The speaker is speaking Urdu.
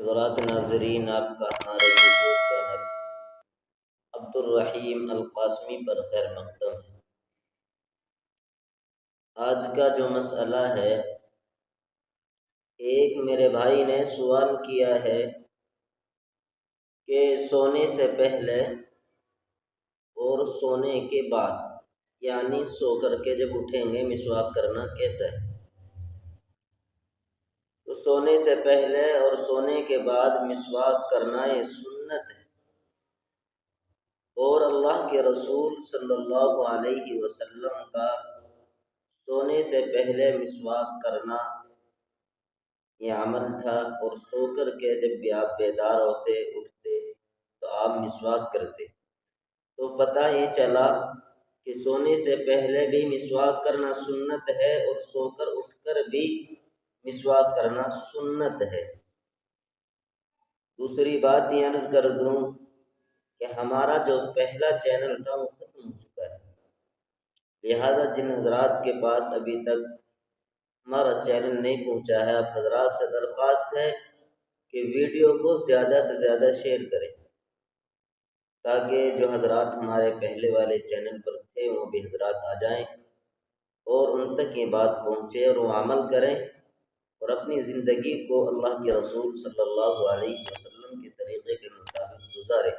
حضرات ناظرین، آپ کا ہمارے یوٹیوب چینل عبدالرحیم القاسمی پر خیر مقدم ہے۔ آج کا جو مسئلہ ہے، ایک میرے بھائی نے سوال کیا ہے کہ سونے سے پہلے اور سونے کے بعد، یعنی سو کر کے جب اٹھیں گے مسواک کرنا کیسا ہے؟ تو سونے سے پہلے اور سونے کے بعد مسواک کرنا یہ سنت ہے، اور اللہ کے رسول صلی اللہ علیہ وسلم کا سونے سے پہلے مسواک کرنا یہ عمل تھا، اور سو کر کے جب بھی آپ بیدار ہوتے اٹھتے تو آپ مسواک کرتے۔ تو پتہ یہ چلا کہ سونے سے پہلے بھی مسواک کرنا سنت ہے، اور سو کر اٹھ کر بھی مسواک کرنا سنت ہے۔ دوسری بات یہ عرض کر دوں کہ ہمارا جو پہلا چینل تھا وہ ختم ہو چکا ہے، لہذا جن حضرات کے پاس ابھی تک ہمارا چینل نہیں پہنچا ہے، آپ حضرات سے درخواست ہے کہ ویڈیو کو زیادہ سے زیادہ شیئر کریں، تاکہ جو حضرات ہمارے پہلے والے چینل پر تھے وہ بھی حضرات آ جائیں اور ان تک یہ بات پہنچے اور وہ عمل کریں اور اپنی زندگی کو اللہ کے رسول صلی اللہ علیہ وسلم کے طریقے کے مطابق گزاریں۔